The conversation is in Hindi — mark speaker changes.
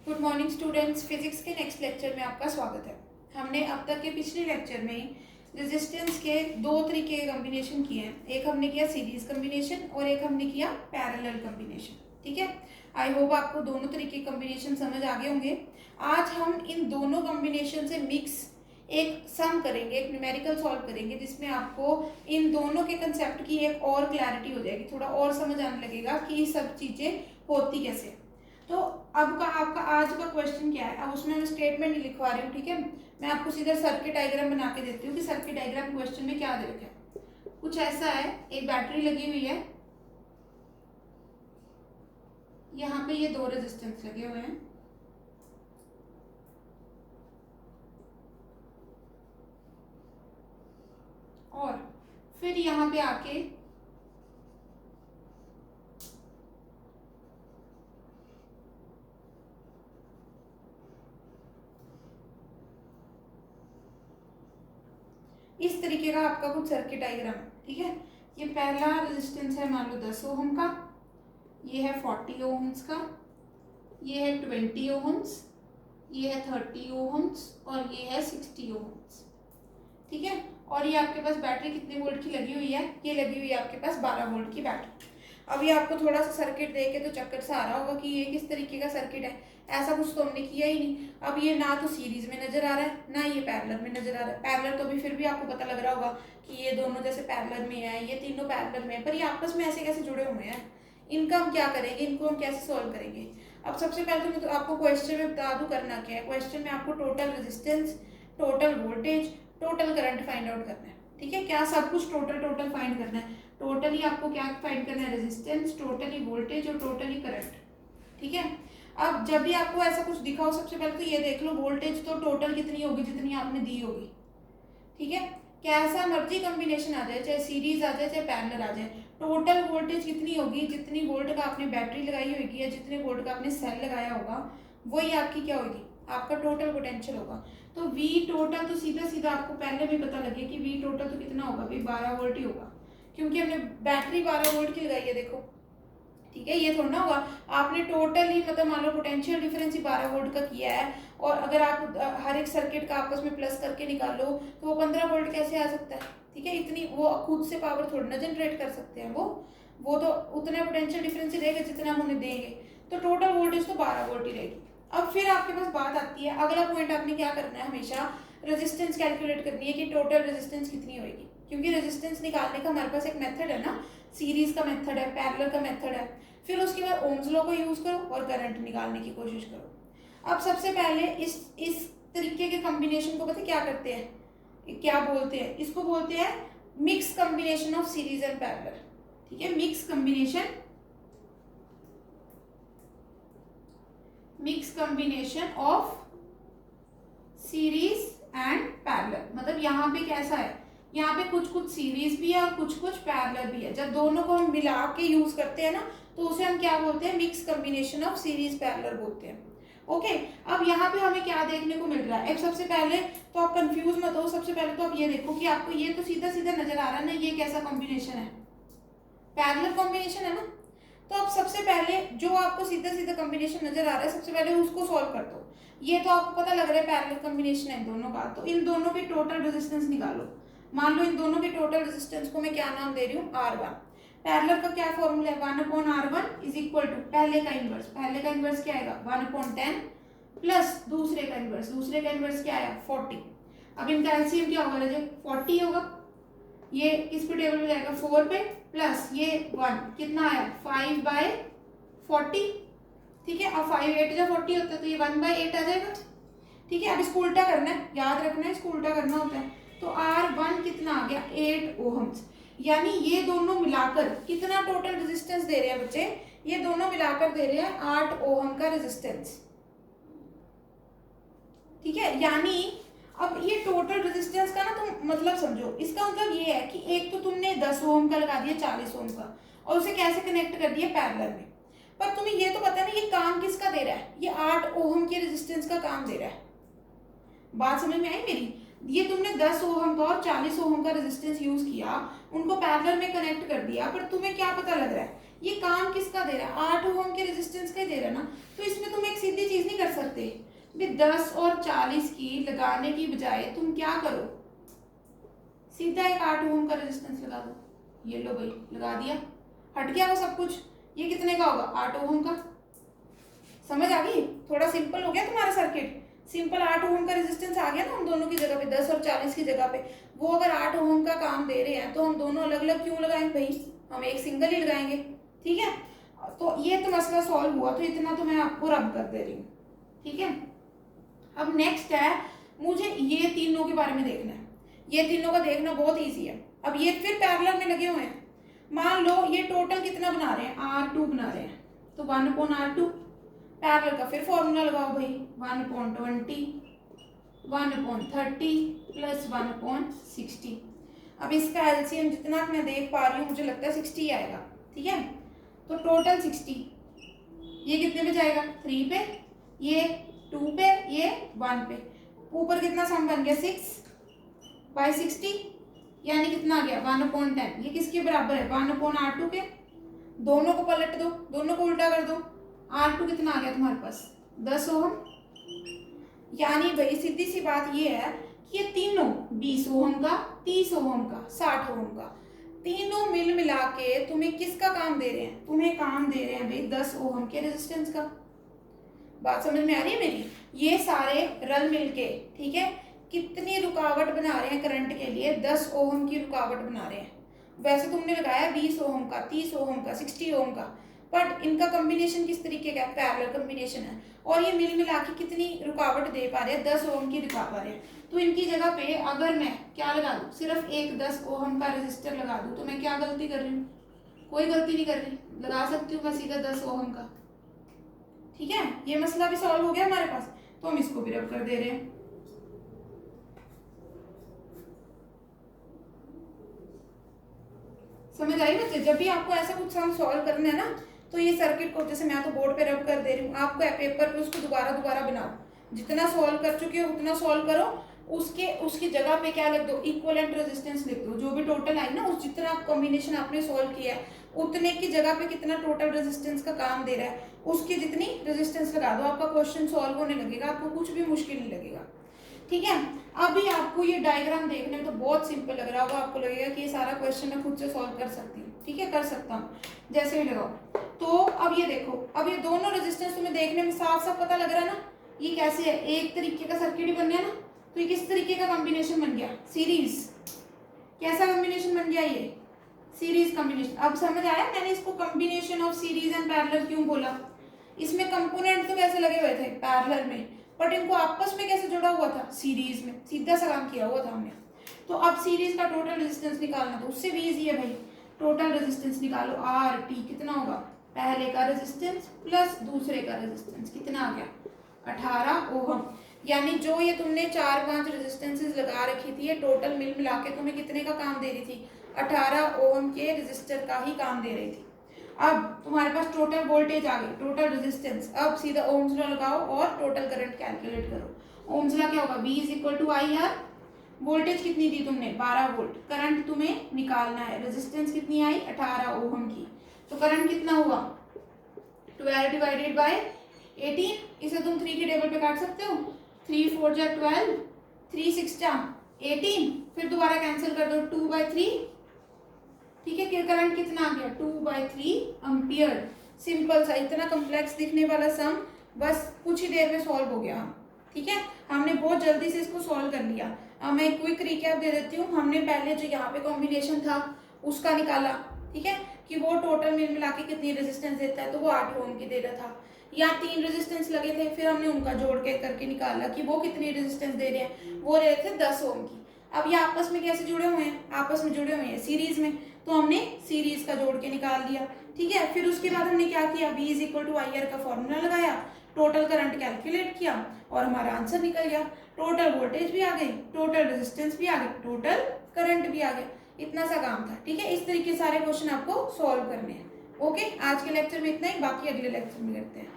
Speaker 1: Good morning students. फिजिक्स के नेक्स्ट लेक्चर में आपका स्वागत है। हमने अब तक के पिछले लेक्चर में रेजिस्टेंस के दो तरीके के कॉम्बिनेशन किए हैं। एक हमने किया सीरीज कॉम्बिनेशन और एक हमने किया पैरेलल कॉम्बिनेशन। ठीक है, आई होप आपको दोनों तरीके के कॉम्बिनेशन समझ आ गए होंगे। आज हम इन दोनों कॉम्बिनेशन से मिक्स एक सम करेंगे, एक न्यूमेरिकल सॉल्व करेंगे, जिसमें आपको इन दोनों के कंसेप्ट की एक और क्लैरिटी हो जाएगी, थोड़ा और समझ आने लगेगा कि ये सब चीज़ें होती कैसे। तो अब का आपका आज का क्वेश्चन क्या है, अब उसमें मैं स्टेटमेंट नहीं लिखवा रही हूँ। ठीक है, मैं आपको सीधा सर्किट डायग्राम बना के देती हूँ कि सर्किट डायग्राम क्वेश्चन में क्या दे रखा है। कुछ ऐसा है, एक बैटरी लगी हुई है, यहाँ पे ये दो रेजिस्टेंस लगे हुए हैं, और फिर यहाँ पे आके इस तरीके का आपका कुछ सर्किट डायग्राम है। ठीक है, ये पहला रेजिस्टेंस है मान लो 10 ओम का, ये है 40 ओम्स का, ये है 20 ओम्स, ये है 30 ओम्स और ये है 60 ओम्स। ठीक है, और ये आपके पास बैटरी कितने वोल्ट की लगी हुई है, ये लगी हुई है आपके पास 12 वोल्ट की बैटरी। अब ये आपको थोड़ा सा सर्किट देख के तो चक्कर सा आ रहा होगा कि ये किस तरीके का सर्किट है, ऐसा कुछ तो हमने किया ही नहीं। अब ये ना तो सीरीज में नजर आ रहा है ना ये पैरेलल में नजर आ रहा है। पैरेलल तो भी फिर भी आपको पता लग रहा होगा कि ये दोनों जैसे पैरेलल में है, ये तीनों पैरेलल में है, पर ये आपस में ऐसे कैसे जुड़े हुए हैं, इनका हम क्या करेंगे, इनको हम कैसे सॉल्व करेंगे। अब सबसे पहले तो मैं तो आपको क्वेश्चन में बता दूं करना क्या है। क्वेश्चन में आपको total resistance, total voltage, total current find out करना है। ठीक है, क्या सब कुछ टोटल फाइंड करना है। टोटली आपको क्या फाइंड करना है, रेजिस्टेंस, टोटली वोल्टेज और टोटली करंट। ठीक है, अब जब भी आपको ऐसा कुछ दिखा हो, सबसे पहले तो ये देख लो वोल्टेज तो टोटल कितनी होगी, जितनी आपने दी होगी। ठीक है, कैसा मर्जी कॉम्बिनेशन आ जाए, चाहे सीरीज आ जाए चाहे पैरेलल आ जाए, टोटल वोल्टेज कितनी होगी, जितनी वोल्ट का आपने बैटरी लगाई होगी या जितने वोल्ट का आपने सेल लगाया होगा, वही आपकी क्या होगी, आपका टोटल पोटेंशियल होगा। तो V टोटल तो सीधा सीधा आपको पहले भी पता लगे कि V टोटल तो कितना होगा भाई, 12 वोल्ट ही होगा, क्योंकि हमने बैटरी 12 वोल्ट की लगाई है। देखो, ठीक है, ये थोड़ा ना होगा आपने टोटल ही मतलब मान लो पोटेंशियल डिफरेंस ही 12 वोल्ट का किया है, और अगर आप हर एक सर्किट का आपस में प्लस करके निकालो तो वो 15 वोल्ट कैसे आ सकता है। ठीक है, इतनी वो खुद से पावर थोड़ी ना जनरेट कर सकते हैं, वो तो उतना पोटेंशियल डिफरेंस ही रहेगा जितना हम उन्हें देंगे, तो टोटल वोल्टेज तो 12 वोल्ट ही रहेगी। अब फिर आपके पास बात आती है, अगला पॉइंट आपने क्या करना है, हमेशा रेजिस्टेंस कैलकुलेट करनी है कि टोटल रेजिस्टेंस कितनी होगी, क्योंकि रेजिस्टेंस निकालने का हमारे पास एक मेथड है ना, सीरीज का मेथड है, पैरेलल का मेथड है। फिर उसके बाद ओम्स लॉ को यूज करो और करंट निकालने की कोशिश करो। अब सबसे पहले इस तरीके के कॉम्बिनेशन को पता क्या करते हैं, क्या बोलते हैं, इसको बोलते हैं mix combination of series and parallel. ठीक है, mix combination of series and parallel. मतलब यहाँ पे कैसा है, यहाँ पे कुछ कुछ सीरीज भी है और कुछ कुछ पैरेलल भी है। जब दोनों को हम मिला के यूज करते हैं ना, तो उसे हम क्या बोलते हैं, mix combination of series parallel बोलते हैं। ओके, अब यहाँ पे हमें क्या देखने को मिल रहा है। अब सबसे पहले तो आप कंफ्यूज मत हो, सबसे पहले तो आप ये देखो कि आपको ये तो सीधा सीधा नजर आ रहा है ना, ये कैसा कॉम्बिनेशन है, पैरेलल कॉम्बिनेशन है ना। तो अब सबसे पहले जो आपको सीधा सीधा कॉम्बिनेशन नजर आ रहा है, सबसे पहले उसको सॉल्व कर दो। ये तो आपको पता लग रहा है पैरेलल कॉम्बिनेशन है इन दोनों का, तो इन दोनों के टोटल रेजिस्टेंस निकालो। मान लो इन दोनों के टोटल रेजिस्टेंस को मैं क्या नाम दे रही हूँ, R1। पैरेलल का क्या फॉर्मूला है, 1/R1 इज इक्वल टू पहले का इनवर्स, पहले का इनवर्स क्या आएगा 1/10 प्लस दूसरे का इनवर्स, दूसरे का इनवर्स क्या आया 40। अब इनका एलसीएम क्या होगा, 40 होगा, ये किस पे टेबल में जाएगा 4 पे, प्लस ये 1 कितना आया 5/40। ठीक है, अब 5 8 जा 40 होता है, तो ये 1/8 आ जाएगा। ठीक है, अब इसको उल्टा करना है, याद रखना है इसको उल्टा करना होता है। तो R1 कितना आ गया 8 ओहम्स, यानी ये दोनों मिलाकर कितना टोटल रेजिस्टेंस दे रहे हैं बच्चे, ये दोनों मिलाकर दे रहे हैं 8 ओहम का रेजिस्टेंस। ठीक है, यानी अब ये टोटल रेजिस्टेंस का ना तुम मतलब समझो, इसका मतलब ये है कि एक तो तुमने 10 ओम का लगा दिया 40 ओम का, और उसे कैसे कनेक्ट कर दिया पैरेलल में, पर तुम्हें ये तो पता है ना ये काम किसका दे रहा है, ये 8 ओम के रेजिस्टेंस का काम दे रहा है। बात समझ में आई मेरी, ये तुमने 10 ओम का और 40 ओम का रेजिस्टेंस यूज किया, उनको पैरेलल में कनेक्ट कर दिया, पर तुम्हें क्या पता लग रहा है ये काम किसका दे रहा है, 8 ओम के रेजिस्टेंस का ही दे रहा है ना। तो इसमें तुम एक सीधी चीज नहीं कर सकते भी 10 और 40 की लगाने की बजाय तुम क्या करो, सीधा एक 8 ओम का रेजिस्टेंस लगा दो। ये लो भाई लगा दिया, हट गया वो सब कुछ। ये कितने का होगा, 8 ओम का। समझ आ गई, थोड़ा सिंपल हो गया तुम्हारा सर्किट। सिंपल 8 ओम का रेजिस्टेंस आ गया ना हम दोनों की जगह पे, 10 और 40 की जगह पे। वो अगर 8 ओम का काम दे रहे हैं तो हम दोनों अलग अलग क्यों लगाएंगे भाई, हम एक सिंगल ही लगाएंगे। ठीक है, तो ये तो मसला सॉल्व हुआ, तो इतना तो मैं आपको रब कर दे रही हूँ। ठीक है, अब नेक्स्ट है मुझे ये तीनों के बारे में देखना है। ये तीनों का देखना बहुत ईजी है। अब ये फिर पैरेलल में लगे हुए हैं। मान लो ये टोटल कितना बना रहे हैं, R2 बना रहे हैं, तो 1/R2। पैरेलल का फिर फॉर्मूला लगाओ भाई, 1/20 1/30 प्लस 1/60। अब इसका एलसीएम जितना मैं देख पा रही हूँ मुझे लगता है 60 आएगा। ठीक है, तो टोटल 60। ये कितने पे जाएगा, 3 पे, ये 2 पे, ये 1 पे। ऊपर कितना सम बन गया, 6/60, यानी कितना आ गया 1/10। ये किसके बराबर है, 1/R2 के। दोनों को पलट दो, दोनों को उल्टा कर दो। R2 कितना आ गया तुम्हारे पास, 10 ओम। यानी भाई सीधी सी बात ये है कि ये तीनों 20 ओम का, 30 ओम का, 60 ओम का, तीनों मिल मिला के तुम्हें किसका काम दे रहे हैं, तुम्हें काम दे रहे हैं भाई 10 ओम के रेजिस्टेंस का। बात समझ में आ रही है मेरी। ये सारे रल मिलके, ठीक है, कितनी रुकावट बना रहे हैं करंट के लिए, 10 ओम की रुकावट बना रहे हैं। वैसे तुमने लगाया 20 ओम का, 30 ओम का, 60 ओम का, बट इनका कॉम्बिनेशन किस तरीके का, पैरेलल कॉम्बिनेशन है, और ये मिल मिला के कितनी रुकावट दे पा रहे हैं, 10 ओम की दिखा पा रहे हैं। तो इनकी जगह पे अगर मैं क्या लगा दूं, सिर्फ एक 10 ओम का रेजिस्टर लगा दूं, तो मैं क्या गलती कर रही हूँ, कोई गलती नहीं कर रही, लगा सकती हूँ मैं सीधा 10 ओम का। ठीक है, ये मसला भी सॉल्व हो गया हमारे पास, तो हम इसको भी रब कर दे रहे हैं। समझ आई बच्चे, जब भी आपको ऐसा कुछ सम सॉल्व करना है ना, तो ये सर्किट को, जैसे मैं तो बोर्ड पे रब कर दे रही हूँ, आपको पेपर पे उसको दोबारा बनाओ, जितना सॉल्व कर चुके हो उतना सॉल्व करो, उसकी जगह पे क्या लिख दो, इक्विवेलेंट रेजिस्टेंस लिख दो। जो भी टोटल आई ना, उस जितना कॉम्बिनेशन आपने सॉल्व किया है उतने की जगह पे कितना टोटल रेजिस्टेंस का काम दे रहा है, उसकी जितनी रेजिस्टेंस लगा दो, आपका क्वेश्चन सॉल्व होने लगेगा, आपको कुछ भी मुश्किल नहीं लगेगा। ठीक है, अभी आपको ये डायग्राम देखने में तो बहुत सिंपल लग रहा होगा, आपको लगेगा कि ये सारा क्वेश्चन मैं खुद से सॉल्व कर सकती हूँ। ठीक है, कर सकता हूँ, जैसे ही लगाओ। तो अब ये देखो, अब ये दोनों रेजिस्टेंस तुम्हें देखने में साफ साफ पता लग रहा है ना, ये कैसे है, एक तरीके का सर्किट ही बन गया ना। तो ये किस तरीके का कॉम्बिनेशन बन गया, सीरीज। कैसा कॉम्बिनेशन बन गया, ये सीरीज कॉम्बिनेशन। अब समझ आया मैंने इसको combination of series and parallel क्यों बोला। इसमें कंपोनेंट तो कैसे लगे हुए थे, पैरेलल में, बट इनको आपस में कैसे जुड़ा हुआ था, सीरीज में, सीधा सा काम किया हुआ था हमने। तो अब सीरीज का टोटल रेजिस्टेंस निकालना तो उससे भी इजी है भाई, टोटल रेजिस्टेंस निकालो, आर टी कितना होगा, पहले का रेजिस्टेंस प्लस दूसरे का रेजिस्टेंस, कितना आ गया 18 ओम। यानी जो ये तुमने 4-5 रेजिस्टेंसेस लगा रखी थी, ये टोटल मिल मिला के तुम्हें कितने का काम दे रही थी, 18 ओम के रेजिस्टर का ही काम दे रही थी। अब तुम्हारे पास टोटल वोल्टेज आ गई, टोटल रेजिस्टेंस। अब सीधा ओम्स लॉ लगाओ और टोटल करंट कैलकुलेट करो। ओम्स लॉ क्या होगा, V = IR। वोल्टेज कितनी दी तुमने, 12 वोल्ट। करंट तुम्हें निकालना है, रेजिस्टेंस कितनी आई, 18 ओम की। तो करंट कितना हुआ, 12 डिवाइडेड बाय 18। इसे तुम 3 के टेबल पे काट सकते हो, 3 4 जा 12, 3 6 जा 18, फिर दोबारा कैंसिल कर दो, 2/3। ठीक है, करंट कितना आ गया, 2/3 एम्पियर। सिंपल सा, इतना कॉम्प्लेक्स दिखने वाला सम बस कुछ ही देर में सॉल्व हो गया। ठीक है, हमने बहुत जल्दी से इसको सॉल्व कर लिया। अब मैं क्विक रिकैप दे देती हूँ। हमने पहले जो यहाँ पे कॉम्बिनेशन था उसका निकाला, ठीक है, कि वो टोटल मिल मिला के कितनी रेजिस्टेंस देता है, तो वो 8 ओम की दे रहा था। यहाँ 3 रेजिस्टेंस लगे थे, फिर हमने उनका जोड़ के करके निकाला कि वो कितनी रेजिस्टेंस दे रहे हैं, वो दे रहे थे 10 ओम की। अब ये आपस में कैसे जुड़े हुए हैं, आपस में जुड़े हुए हैं सीरीज में, तो हमने सीरीज का जोड़ के निकाल दिया। ठीक है, फिर उसके बाद हमने क्या किया, V = IR का फॉर्मूला लगाया, टोटल करंट कैलकुलेट किया और हमारा आंसर निकल गया। टोटल वोल्टेज भी आ गई, टोटल रेजिस्टेंस भी आ गई, टोटल करंट भी आ गया। इतना सा काम था। ठीक है, इस तरीके सारे क्वेश्चन आपको सॉल्व करने हैं। ओके, आज के लेक्चर में इतना ही, बाकी अगले लेक्चर में करते हैं।